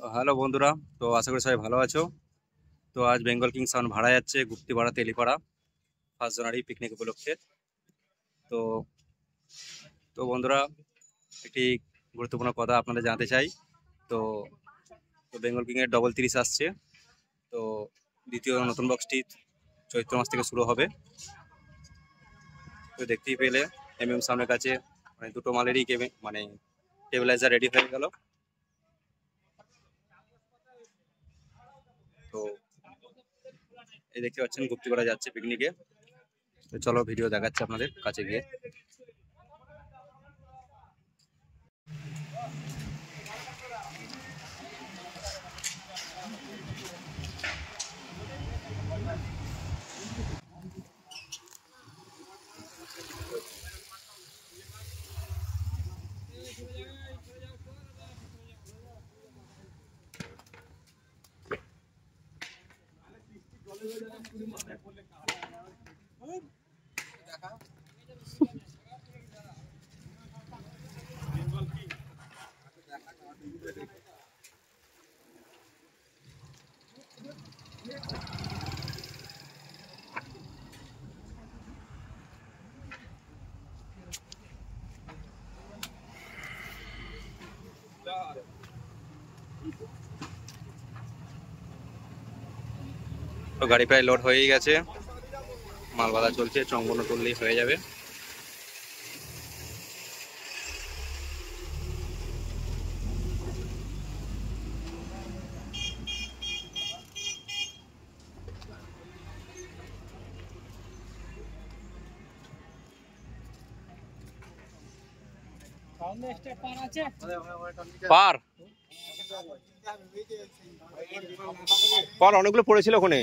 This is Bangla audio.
হ্যালো বন্ধুরা, তো আশা করি সবাই ভালো আছো। তো আজ বেঙ্গল কিং সাউন্ড ভাড়া যাচ্ছে গুপ্তিপাড়া তেলিপাড়া 1 জানুয়ারি পিকনিক উপলক্ষে। তো তো বন্ধুরা, একটি গুরুত্বপূর্ণ কথা আপনাদের জানাতে চাই। তো তো বেঙ্গল কিংয়ের ডবল 30 আসছে। তো দ্বিতীয় নতুন বক্সটি চৈত্র মাস থেকে শুরু হবে। তো দেখতেই পেলে সাউন্ডের কাছে মানে দুটো মালেরই মানে টেবিলাইজার রেডি হয়ে গেল। তো এই দেখতে পাচ্ছেন গুপ্তিপাড়া যাচ্ছে পিকনিকে। তো চলো ভিডিও দেখাচ্ছে আপনাদের কাছে গিয়ে। তো গাড়ি প্রায় লোড হয়েই গেছে, মাল বাঁধা চলছে, চঙ্গনো তুললেই হয়ে যাবে। পার পার অনেকগুলো পড়েছিল ওখানে।